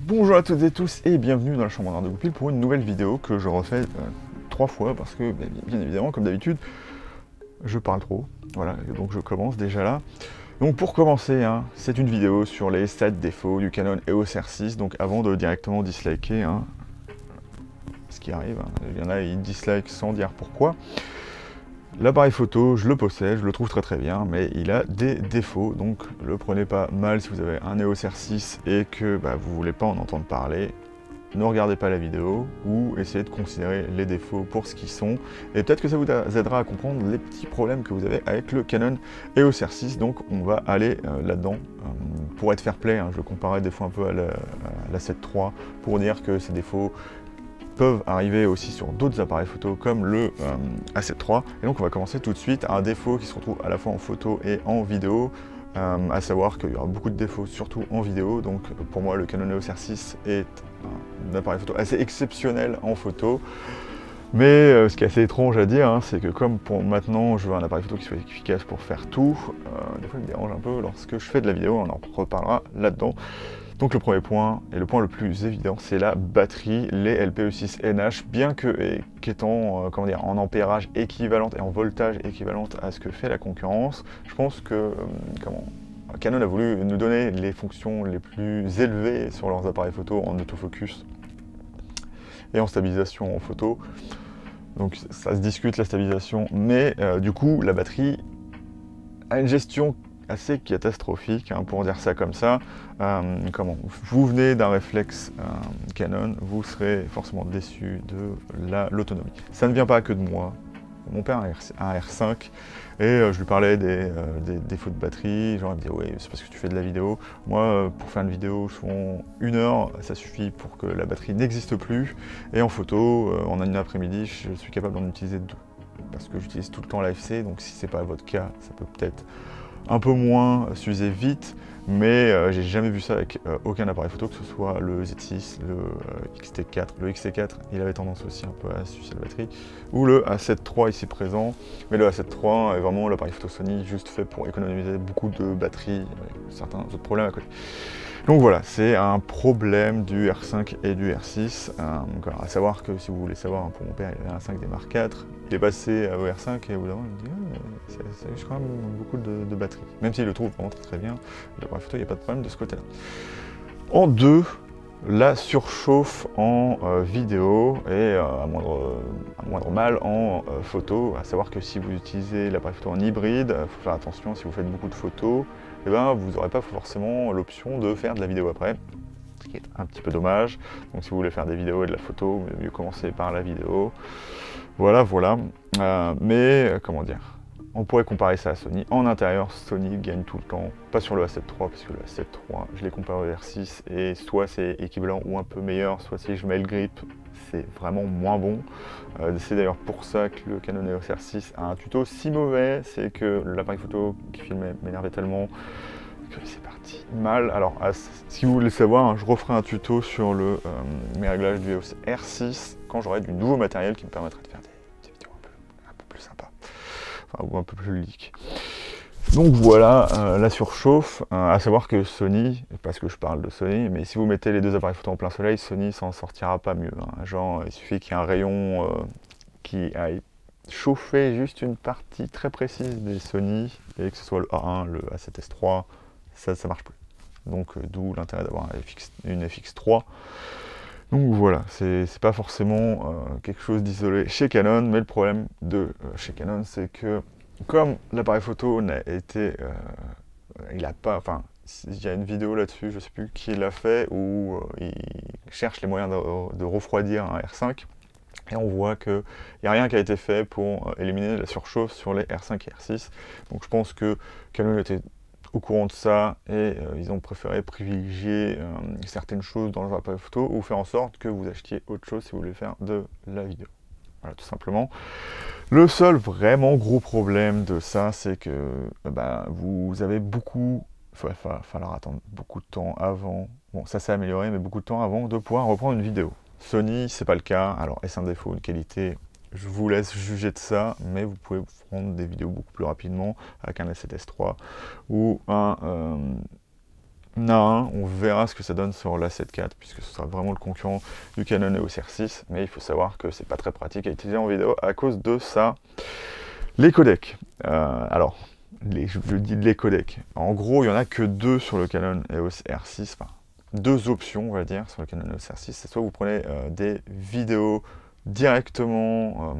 Bonjour à toutes et tous et bienvenue dans la chambre d'art de Goupil pour une nouvelle vidéo que je refais 3 fois parce que bien évidemment comme d'habitude je parle trop, voilà, donc je commence déjà là. Donc pour commencer, hein, c'est une vidéo sur les 7 défauts du Canon EOS R6, donc avant de directement disliker, hein, ce qui arrive, hein, il y en a ils dislike sans dire pourquoi. L'appareil photo, je le possède, je le trouve très bien, mais il a des défauts, donc le prenez pas mal si vous avez un EOS R6 et que vous voulez pas en entendre parler. Ne regardez pas la vidéo ou essayez de considérer les défauts pour ce qu'ils sont et peut-être que ça vous aidera à comprendre les petits problèmes que vous avez avec le Canon EOS R6. Donc on va aller là-dedans. Pour être fair play, hein, je le comparais des fois un peu à la 7 III pour dire que ces défauts peuvent arriver aussi sur d'autres appareils photo comme le A7 III. Et donc on va commencer tout de suite à un défaut qui se retrouve à la fois en photo et en vidéo. À savoir qu'il y aura beaucoup de défauts, surtout en vidéo. Donc pour moi, le Canon EOS R6 est un appareil photo assez exceptionnel en photo. Mais ce qui est assez étrange à dire, hein, c'est que comme pour maintenant, je veux un appareil photo qui soit efficace pour faire tout, des fois il me dérange un peu lorsque je fais de la vidéo, on en reparlera là-dedans. Donc le premier point, et le point le plus évident, c'est la batterie. Les LPE6NH, bien qu'étant en ampérage équivalente et en voltage équivalente à ce que fait la concurrence, je pense que Canon a voulu nous donner les fonctions les plus élevées sur leurs appareils photo en autofocus et en stabilisation en photo. Donc ça se discute la stabilisation, mais du coup la batterie a une gestion assez catastrophique, hein, pour dire ça comme ça. Vous venez d'un réflexe Canon, vous serez forcément déçu de l'autonomie. Ça ne vient pas que de moi. Mon père a un R5 et je lui parlais des défauts de batterie. Genre il me disait oui, c'est parce que tu fais de la vidéo. Moi pour faire une vidéo souvent 1 heure ça suffit pour que la batterie n'existe plus, et en photo en une après-midi je suis capable d'en utiliser 2 parce que j'utilise tout le temps l'AFC. Donc si c'est pas votre cas, ça peut peut-être un peu moins s'user vite, mais j'ai jamais vu ça avec aucun appareil photo, que ce soit le Z6, le X-T4. Le X-T4, il avait tendance aussi un peu à sucer la batterie, ou le A7 III ici présent, mais le A7 III est vraiment l'appareil photo Sony juste fait pour économiser beaucoup de batterie, avec certains autres problèmes à côté. Donc voilà, c'est un problème du R5 et du R6. À savoir que si vous voulez savoir, pour mon père, il avait un 5 des Mark IV, il est passé au R5 et au bout d'un moment, il me dit ça use quand même beaucoup de batterie. Même s'il le trouve vraiment très bien, l'appareil photo, il n'y a pas de problème de ce côté-là. En 2, la surchauffe en vidéo et à moindre mal en photo. À savoir que si vous utilisez l'appareil photo en hybride, il faut faire attention, si vous faites beaucoup de photos, et vous n'aurez pas forcément l'option de faire de la vidéo après, ce qui est un petit peu dommage. Donc si vous voulez faire des vidéos et de la photo, vous mieux commencer par la vidéo. Voilà. Mais comment dire, on pourrait comparer ça à Sony. En intérieur, Sony gagne tout le temps, pas sur le A7 III, parce que le A7 III, je l'ai comparé au R6, et soit c'est équivalent ou un peu meilleur, soit si je mets le grip, c'est vraiment moins bon. C'est d'ailleurs pour ça que le Canon EOS R6 a un tuto si mauvais, c'est que l'appareil photo qui filmait m'énervait tellement que c'est parti mal. Alors si vous voulez savoir, hein, je referai un tuto sur mes réglages du EOS R6 quand j'aurai du nouveau matériel qui me permettra de faire des vidéos un peu plus sympas, enfin, ou un peu plus ludiques. Donc voilà, la surchauffe, à savoir que Sony, parce que je parle de Sony, mais si vous mettez les deux appareils photo en plein soleil, Sony s'en sortira pas mieux, hein. Genre, il suffit qu'il y ait un rayon qui aille chauffer juste une partie très précise des Sony, et que ce soit le A1, le A7S III, ça marche plus. Donc d'où l'intérêt d'avoir une FX3. Donc voilà, c'est pas forcément quelque chose d'isolé chez Canon, mais le problème chez Canon, c'est que comme l'appareil photo n'a été, il a pas, enfin, il y a une vidéo là-dessus, je sais plus qui l'a fait, où il cherche les moyens de refroidir un R5, et on voit qu'il n'y a rien qui a été fait pour éliminer la surchauffe sur les R5 et R6. Donc je pense que Canon était au courant de ça, et ils ont préféré privilégier certaines choses dans leur appareil photo, ou faire en sorte que vous achetiez autre chose si vous voulez faire de la vidéo. Voilà, tout simplement. Le seul vraiment gros problème de ça, c'est que vous avez il va falloir attendre beaucoup de temps avant, bon ça s'est amélioré, mais beaucoup de temps avant de pouvoir reprendre une vidéo. Sony, c'est pas le cas. Alors est-ce un défaut, une qualité? je vous laisse juger de ça, mais vous pouvez prendre des vidéos beaucoup plus rapidement avec un A7S3 ou un A1. On verra ce que ça donne sur l'A7 IV, puisque ce sera vraiment le concurrent du Canon EOS R6, mais il faut savoir que c'est pas très pratique à utiliser en vidéo à cause de ça. Les codecs. Alors, je dis les codecs. En gros, il n'y en a que deux sur le Canon EOS R6, enfin, deux options, on va dire, sur le Canon EOS R6. C'est soit vous prenez des vidéos directement,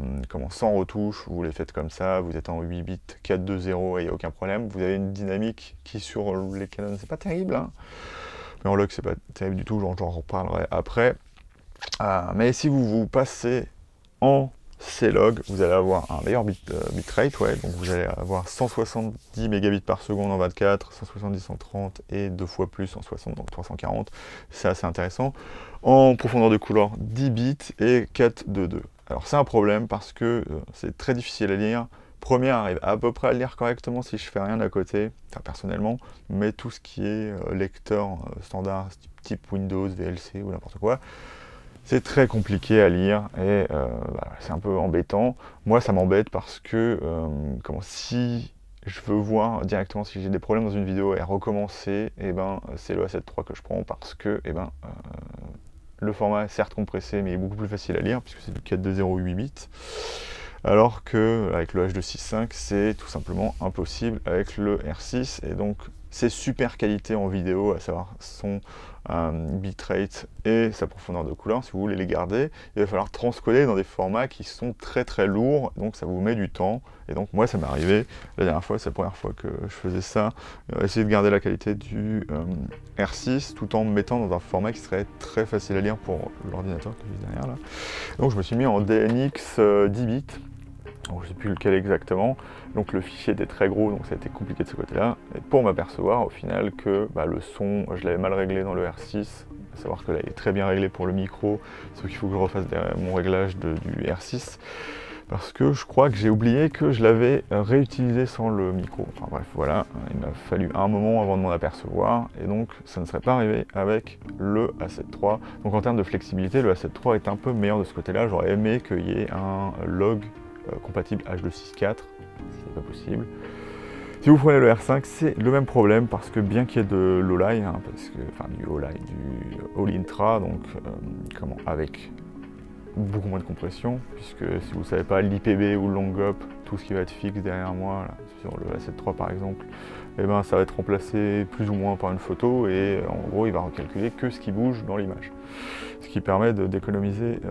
sans retouche, vous les faites comme ça, vous êtes en 8 bits 4.2.0 et il n'y a aucun problème. Vous avez une dynamique qui, sur les Canon, c'est pas terrible, hein, mais en log, c'est pas terrible du tout, j'en reparlerai après. Mais si vous passez en C-Log, vous allez avoir un meilleur bitrate, donc vous allez avoir 170 mégabits par seconde en 24, 170 en 30 et deux fois plus en 60, donc 340. C'est assez intéressant. En profondeur de couleur, 10 bits et 4.2.2. Alors c'est un problème parce que c'est très difficile à lire. Première arrive à peu près à le lire correctement si je fais rien à côté, enfin, personnellement, mais tout ce qui est lecteur standard, type Windows, VLC ou n'importe quoi, c'est très compliqué à lire et c'est un peu embêtant. Moi, ça m'embête parce que si je veux voir directement si j'ai des problèmes dans une vidéo et recommencer, c'est le A7 III que je prends parce que le format est certes compressé mais il est beaucoup plus facile à lire puisque c'est du 4.2.0 8 bits. Alors que avec le H265, c'est tout simplement impossible avec le R6 et donc ses super qualités en vidéo, à savoir son bitrate et sa profondeur de couleur, si vous voulez les garder, il va falloir transcoder dans des formats qui sont très très lourds, donc ça vous met du temps. Et donc moi ça m'est arrivé, la dernière fois, c'est la première fois que je faisais ça, essayer de garder la qualité du R6 tout en me mettant dans un format qui serait très facile à lire pour l'ordinateur que j'ai derrière là. Donc je me suis mis en DNX 10 bits. Donc, je ne sais plus lequel exactement, donc le fichier était très gros, donc ça a été compliqué de ce côté-là. Et pour m'apercevoir au final que le son, je l'avais mal réglé dans le R6, à savoir que là il est très bien réglé pour le micro, sauf qu'il faut que je refasse mon réglage du R6, parce que je crois que j'ai oublié que je l'avais réutilisé sans le micro. Enfin bref, voilà, il m'a fallu un moment avant de m'en apercevoir, et donc ça ne serait pas arrivé avec le A7 III. Donc en termes de flexibilité, le A7 III est un peu meilleur de ce côté-là. J'aurais aimé qu'il y ait un log compatible H264, ce qui n'est pas possible. Si vous prenez le R5, c'est le même problème parce que bien qu'il y ait de l'Oli, du Oli, du All-Intra, donc avec beaucoup moins de compression, puisque si vous ne savez pas l'IPB ou le Longop, tout ce qui va être fixe derrière moi, là, sur le A7 III par exemple, ça va être remplacé plus ou moins par une photo et en gros il va recalculer que ce qui bouge dans l'image. Ce qui permet d'économiser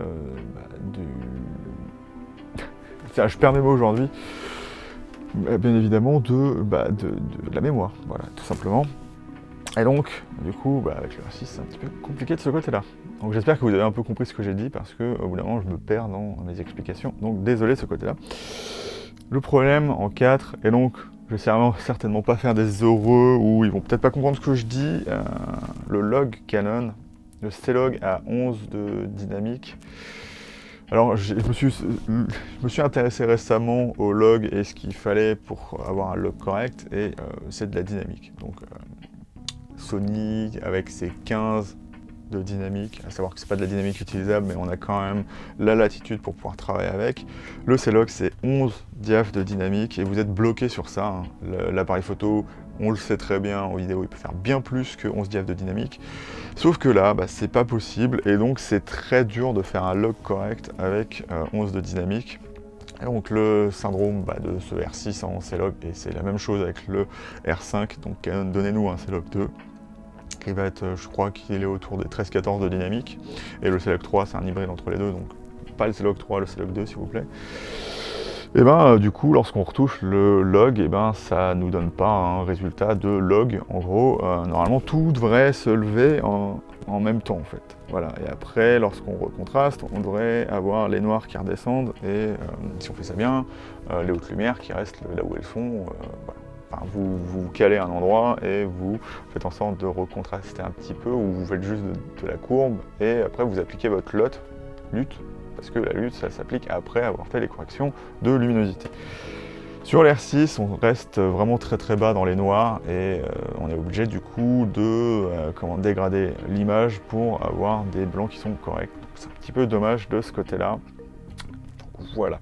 je perds mes mots aujourd'hui, bien évidemment de la mémoire, voilà, tout simplement. Et donc, du coup, avec le R6, c'est un petit peu compliqué de ce côté-là. Donc j'espère que vous avez un peu compris ce que j'ai dit, parce qu'au bout d'un moment, je me perds dans mes explications. Donc désolé de ce côté-là. Le problème en 4, et donc, je vais certainement pas faire des heureux, ou ils vont peut-être pas comprendre ce que je dis, le log Canon, le C-Log à 11 de dynamique. Alors, je me suis intéressé récemment au log et ce qu'il fallait pour avoir un log correct, et c'est de la dynamique. Donc, Sony, avec ses 15 de dynamique, à savoir que c'est pas de la dynamique utilisable, mais on a quand même la latitude pour pouvoir travailler avec. Le C-Log, c'est 11 diaph de dynamique, et vous êtes bloqué sur ça, hein. L'appareil photo, on le sait très bien, en vidéo, il peut faire bien plus que 11 diaph de dynamique. Sauf que là, c'est pas possible, et donc c'est très dur de faire un log correct avec 11 de dynamique. Et donc le syndrome de ce R6 en C-Log, et c'est la même chose avec le R5, donc Canon, donnez-nous un C-Log 2, qui va être, je crois qu'il est autour des 13-14 de dynamique, et le C-Log 3, c'est un hybride entre les deux, donc pas le C-Log 3, le C-Log 2 s'il vous plaît. Et du coup, lorsqu'on retouche le log, ça nous donne pas un résultat de log. En gros, normalement, tout devrait se lever en même temps, en fait. Voilà. Et après, lorsqu'on recontraste, on devrait avoir les noirs qui redescendent, et si on fait ça bien, les hautes lumières qui restent là où elles sont. Voilà. Enfin, vous calez un endroit et vous faites en sorte de recontraster un petit peu, ou vous faites juste de la courbe, et après vous appliquez votre lutte, parce que la lutte, ça s'applique après avoir fait les corrections de luminosité. Sur l'R6, on reste vraiment très très bas dans les noirs, et on est obligé du coup de dégrader l'image pour avoir des blancs qui sont corrects. C'est un petit peu dommage de ce côté-là. Voilà.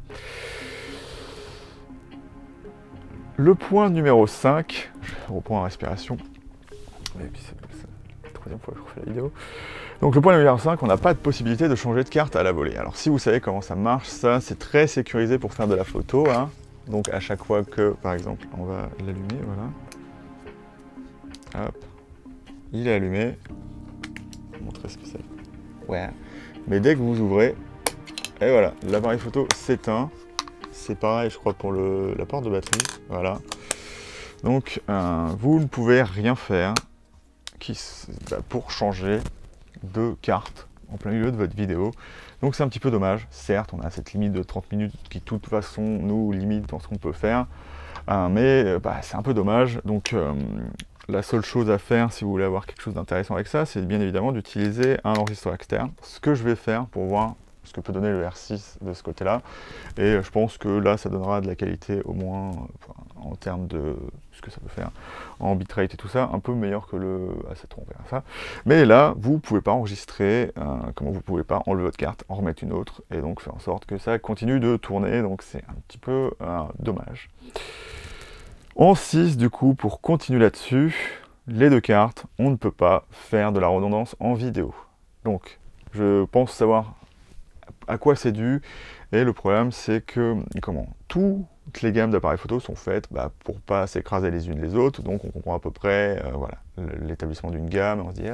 Le point numéro 5, je reprends la respiration, et puis c'est la troisième fois que je refais la vidéo. Donc le point numéro 5, on n'a pas de possibilité de changer de carte à la volée. Alors si vous savez comment ça marche, ça c'est très sécurisé pour faire de la photo, hein. Donc à chaque fois que, par exemple, on va l'allumer, voilà. Hop, il est allumé. Je vais vous montrer ce que c'est. Ouais. Mais dès que vous ouvrez, et voilà, l'appareil photo s'éteint. C'est pareil, je crois, pour la porte de batterie. Voilà. Donc, vous ne pouvez rien faire pour changer de carte en plein milieu de votre vidéo. Donc, c'est un petit peu dommage. Certes, on a cette limite de 30 minutes qui, de toute façon, nous limite dans ce qu'on peut faire. Mais c'est un peu dommage. Donc, la seule chose à faire, si vous voulez avoir quelque chose d'intéressant avec ça, c'est bien évidemment d'utiliser un enregistreur externe. Ce que je vais faire pour voir ce que peut donner le R6 de ce côté-là. Et je pense que là, ça donnera de la qualité, au moins en termes de ce que ça peut faire en bitrate et tout ça, un peu meilleur que le A7 III, on verra ça. Mais là, vous ne pouvez pas enregistrer, comment vous ne pouvez pas enlever votre carte, en remettre une autre, et donc faire en sorte que ça continue de tourner, donc c'est un petit peu dommage. En 6, du coup, pour continuer là-dessus, les deux cartes, on ne peut pas faire de la redondance en vidéo. Donc, je pense savoir à quoi c'est dû, et le problème c'est que toutes les gammes d'appareils photo sont faites pour pas s'écraser les unes les autres, donc on comprend à peu près voilà, l'établissement d'une gamme, on se dit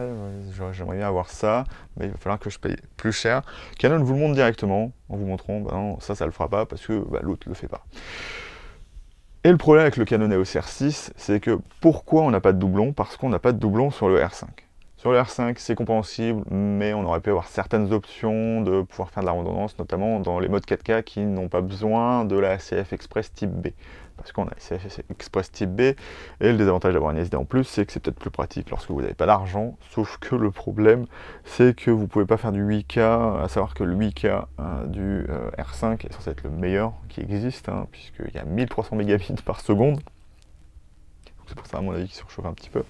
j'aimerais bien avoir ça, mais il va falloir que je paye plus cher. Canon vous le montre directement en vous montrant non, ça le fera pas parce que l'autre le fait pas. Et le problème avec le Canon EOS R6, c'est que pourquoi on n'a pas de doublon? Parce qu'on n'a pas de doublon sur le R5. Sur le R5, c'est compréhensible, mais on aurait pu avoir certaines options de pouvoir faire de la redondance, notamment dans les modes 4K qui n'ont pas besoin de la CF Express type B. Parce qu'on a la CF Express type B, et le désavantage d'avoir une SD en plus, c'est que c'est peut-être plus pratique lorsque vous n'avez pas d'argent, sauf que le problème, c'est que vous ne pouvez pas faire du 8K, à savoir que le 8K du R5 est censé être le meilleur qui existe, hein, puisqu'il y a 1300 mégabits par seconde. C'est pour ça, à mon avis, qu'il surchauffe un petit peu.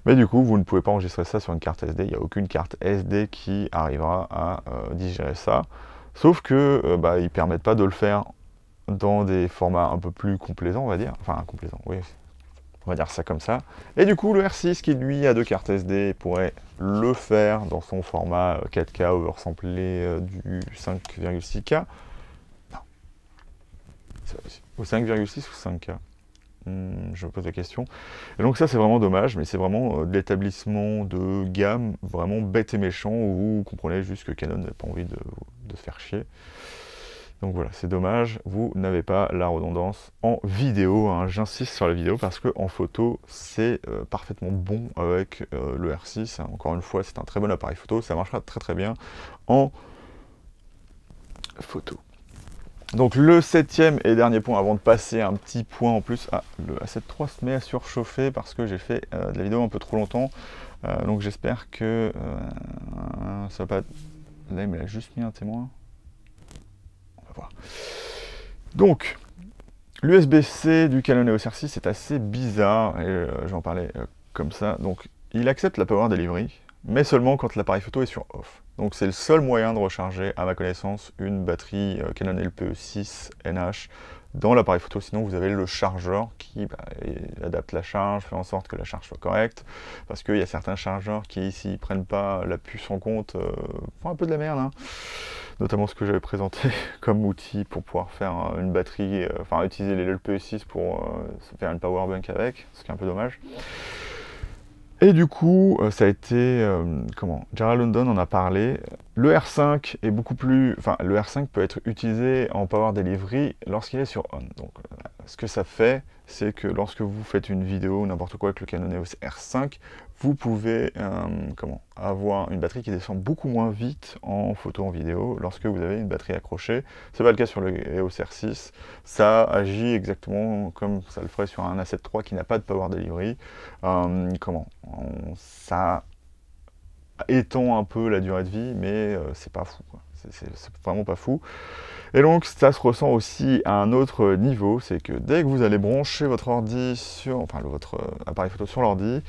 Mais du coup, vous ne pouvez pas enregistrer ça sur une carte SD. Il n'y a aucune carte SD qui arrivera à digérer ça. Sauf que ils ne permettent pas de le faire dans des formats un peu plus complaisants, on va dire. Enfin, complaisants, oui. On va dire ça comme ça. Et du coup, le R6, qui lui a deux cartes SD, pourrait le faire dans son format 4K oversamplé du 5,6K. Non. C'est pas possible. Au 5,6 ou 5K? Je me pose la question. Et donc ça c'est vraiment dommage, mais c'est vraiment de l'établissement de gamme vraiment bête et méchant, où vous comprenez juste que Canon n'a pas envie de se faire chier. Donc voilà, c'est dommage, vous n'avez pas la redondance en vidéo, hein. J'insiste sur la vidéo parce qu'en photo c'est parfaitement bon avec le R6, hein. Encore une fois c'est un très bon appareil photo, ça marchera très très bien en photo. Donc le 7e et dernier point avant de passer un petit point en plus, le A7 III se met à surchauffer parce que j'ai fait de la vidéo un peu trop longtemps, donc j'espère que ça va pas... Là il me l'a juste mis un témoin, on va voir. Donc l'USB-C du Canon EOS R6 c'est assez bizarre, et j'en parlais comme ça, donc il accepte la Power Delivery, mais seulement quand l'appareil photo est sur off. Donc c'est le seul moyen de recharger, à ma connaissance, une batterie Canon LPE6 NH dans l'appareil photo. Sinon vous avez le chargeur qui adapte la charge, fait en sorte que la charge soit correcte, parce qu'il y a certains chargeurs qui, s'ils ne prennent pas la puce en compte, font un peu de la merde, hein. Notamment ce que j'avais présenté comme outil pour pouvoir faire une batterie, utiliser les LPE6 pour se faire une powerbank avec, ce qui est un peu dommage. Et du coup, ça a été, Gerald London en a parlé, le R5 est beaucoup plus, le R5 peut être utilisé en Power Delivery lorsqu'il est sur on. Donc, ce que ça fait, c'est que lorsque vous faites une vidéo ou n'importe quoi avec le Canon EOS R5, vous pouvez, avoir une batterie qui descend beaucoup moins vite en photo, en vidéo, lorsque vous avez une batterie accrochée. C'est pas le cas sur le EOS R6. Ça agit exactement comme ça le ferait sur un A7 III qui n'a pas de Power Delivery. Ça étend un peu la durée de vie, mais c'est pas fou, quoi. C'est vraiment pas fou. Et donc ça se ressent aussi à un autre niveau, c'est que dès que vous allez brancher votre ordi sur, votre appareil photo sur l'ordi,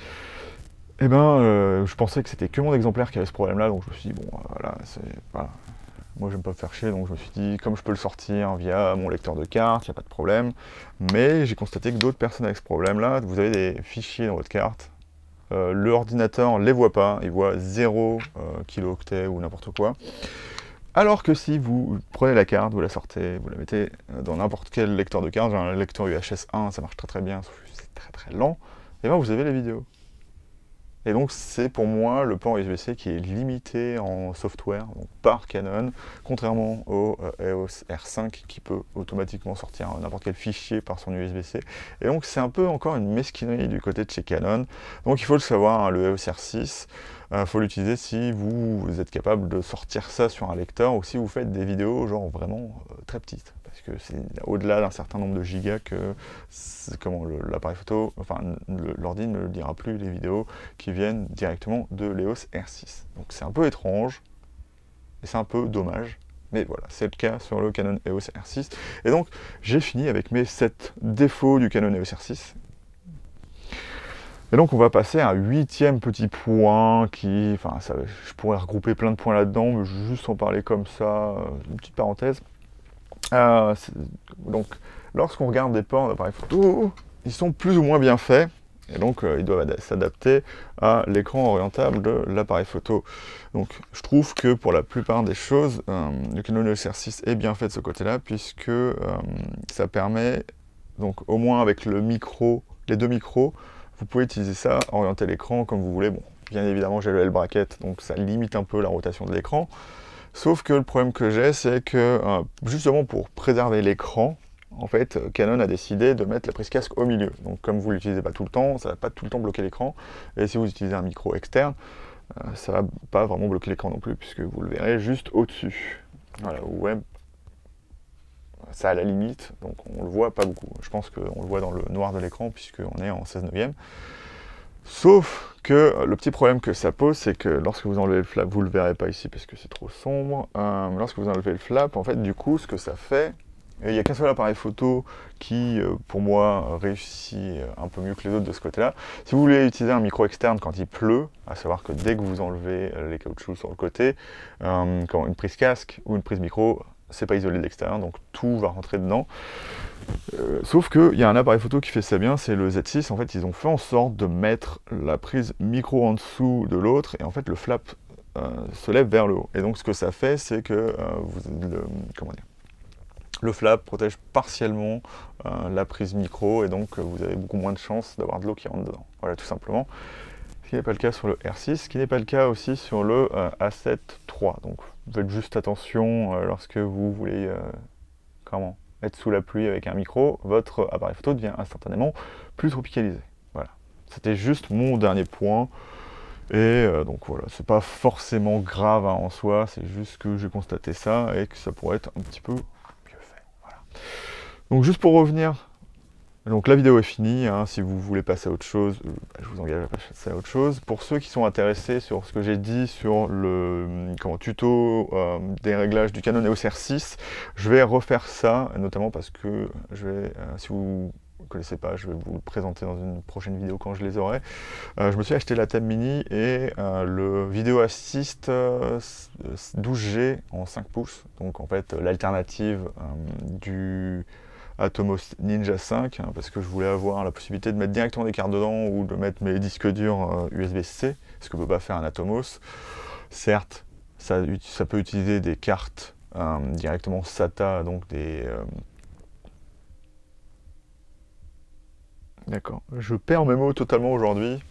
je pensais que c'était que mon exemplaire qui avait ce problème-là, donc je me suis dit bon, voilà. moi j'aime pas me faire chier, donc je me suis dit, comme je peux le sortir via mon lecteur de carte, il n'y a pas de problème. Mais j'ai constaté que d'autres personnes avec ce problème-là, vous avez des fichiers dans votre carte, l'ordinateur ne les voit pas, il voit 0 kilooctets ou n'importe quoi. Alors que si vous prenez la carte, vous la sortez, vous la mettez dans n'importe quel lecteur de carte, j'ai un lecteur UHS 1, ça marche très très bien, sauf que c'est très très lent, et bien vous avez les vidéos. Et donc c'est pour moi le port USB-C qui est limité en software, donc par Canon, contrairement au EOS R5 qui peut automatiquement sortir n'importe quel fichier par son USB-C. Et donc c'est un peu encore une mesquinerie du côté de chez Canon. Donc il faut le savoir, hein, le EOS R6, il faut l'utiliser si vous êtes capable de sortir ça sur un lecteur ou si vous faites des vidéos genre vraiment très petites. Parce que c'est au-delà d'un certain nombre de gigas que l'appareil photo, enfin l'ordi ne lira plus les vidéos qui viennent directement de l'EOS R6. Donc c'est un peu étrange, et c'est un peu dommage, mais voilà, c'est le cas sur le Canon EOS R6. Et donc j'ai fini avec mes 7 défauts du Canon EOS R6. Et donc on va passer à un 8e petit point qui, enfin je pourrais regrouper plein de points là-dedans, mais je vais juste en parler comme ça, une petite parenthèse. Donc, lorsqu'on regarde des ports d'appareils photo, ils sont plus ou moins bien faits, et donc ils doivent s'adapter à l'écran orientable de l'appareil photo. Donc, je trouve que pour la plupart des choses, le Canon EOS R6 est bien fait de ce côté-là, puisque ça permet, donc au moins avec le micro, les deux micros, vous pouvez utiliser ça, orienter l'écran comme vous voulez. Bon, bien évidemment, j'ai le L-bracket, donc ça limite un peu la rotation de l'écran. Sauf que le problème que j'ai, c'est que justement pour préserver l'écran, en fait, Canon a décidé de mettre la prise casque au milieu. Donc comme vous ne l'utilisez pas tout le temps, ça ne va pas tout le temps bloquer l'écran. Et si vous utilisez un micro externe, ça ne va pas vraiment bloquer l'écran non plus, puisque vous le verrez juste au-dessus. Voilà, ouais, ça à la limite, donc on le voit pas beaucoup. Je pense qu'on le voit dans le noir de l'écran, puisqu'on est en 16/9. Sauf que le petit problème que ça pose, c'est que lorsque vous enlevez le flap, vous ne le verrez pas ici parce que c'est trop sombre, lorsque vous enlevez le flap, en fait, du coup, ce que ça fait, il n'y a qu'un seul appareil photo qui, pour moi, réussit un peu mieux que les autres de ce côté-là. Si vous voulez utiliser un micro externe quand il pleut, à savoir que dès que vous enlevez les caoutchoucs sur le côté, une prise casque ou une prise micro, c'est pas isolé de l'extérieur, donc tout va rentrer dedans. Sauf qu'il y a un appareil photo qui fait ça bien, c'est le Z6. En fait, ils ont fait en sorte de mettre la prise micro en dessous de l'autre, et en fait, le flap se lève vers le haut. Et donc, ce que ça fait, c'est que le flap protège partiellement la prise micro, et donc vous avez beaucoup moins de chances d'avoir de l'eau qui rentre dedans. Voilà, tout simplement. Ce qui n'est pas le cas sur le R6, ce qui n'est pas le cas aussi sur le A7 III. Donc, faites juste attention lorsque vous voulez être sous la pluie avec un micro, votre appareil photo devient instantanément plus tropicalisé. Voilà. C'était juste mon dernier point. Et donc voilà, c'est pas forcément grave en soi, c'est juste que j'ai constaté ça et que ça pourrait être un petit peu mieux fait. Voilà. Donc juste pour revenir, donc la vidéo est finie, hein, si vous voulez passer à autre chose, je vous engage à passer à autre chose. Pour ceux qui sont intéressés sur ce que j'ai dit sur le tuto des réglages du Canon EOS R6, je vais refaire ça, notamment parce que je vais, si vous ne connaissez pas, je vais vous le présenter dans une prochaine vidéo quand je les aurai. Je me suis acheté la Tab Mini et le Video Assist 12G en 5 pouces, donc en fait l'alternative du Atomos Ninja 5, hein, parce que je voulais avoir la possibilité de mettre directement des cartes dedans ou de mettre mes disques durs USB-C, ce que ne peut pas faire un Atomos. Certes, ça peut utiliser des cartes directement SATA, donc des... D'accord, je perds mes mots totalement aujourd'hui.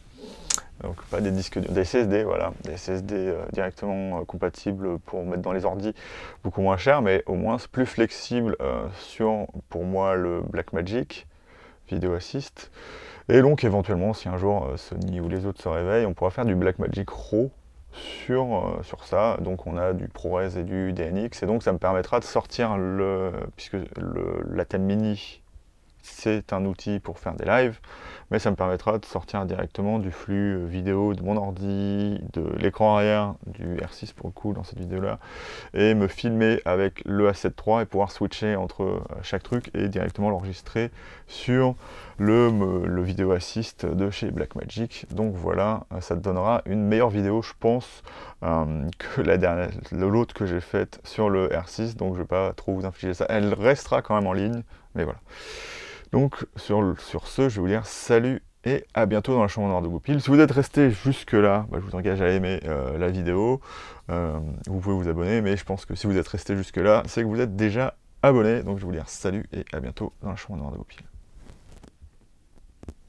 Donc pas des disques durs, des SSD, voilà, des SSD directement compatibles pour mettre dans les ordis, beaucoup moins cher, mais au moins c'est plus flexible sur, pour moi, le Blackmagic Video Assist. Et donc éventuellement, si un jour Sony ou les autres se réveillent, on pourra faire du Blackmagic RAW sur ça. Donc on a du ProRes et du DNX, et donc ça me permettra de sortir puisque la Tab Mini c'est un outil pour faire des lives, mais ça me permettra de sortir directement du flux vidéo de mon ordi, de l'écran arrière du R6 pour le coup dans cette vidéo-là, et me filmer avec le A7 III et pouvoir switcher entre chaque truc et directement l'enregistrer sur le vidéo assist de chez Blackmagic. Donc voilà, ça te donnera une meilleure vidéo, je pense, que l'autre que j'ai faite sur le R6, donc je vais pas trop vous infliger ça. Elle restera quand même en ligne, mais voilà. Donc sur ce, je vais vous dire salut et à bientôt dans la chambre noire de Goupil. Si vous êtes resté jusque là, je vous engage à aimer la vidéo. Vous pouvez vous abonner, mais je pense que si vous êtes resté jusque là, c'est que vous êtes déjà abonné. Donc je vais vous dire salut et à bientôt dans la chambre noire de Goupil.